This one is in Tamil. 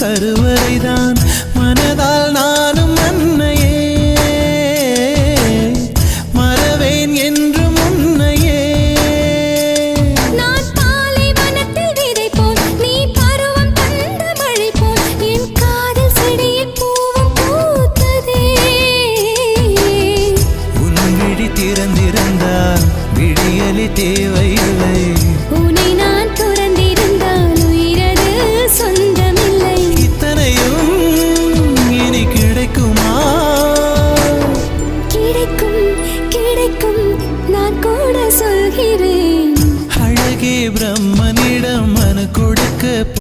கருவறைதான் மனதால் நானும் அன்னையே மறவேன் என்று முன்னையே நான் பாலை வனத்தில் விதை போல் நீ பருவம் தந்த மழை போல் என் காதல் செடியில் பூவும் பூத்ததே உன் விழி திறந்திருந்தால் விடியலி தேவையில்லை உன்னை நான் துறந்திருந்தால் உயிரது சொந்தமில்லை இத்தனையும் இனி கிடைக்குமா கிடைக்கும் கிடைக்கும் நான் கூட சொல்கிறேன் அழகே பிரம்மனிடம் மனு கொடுக்க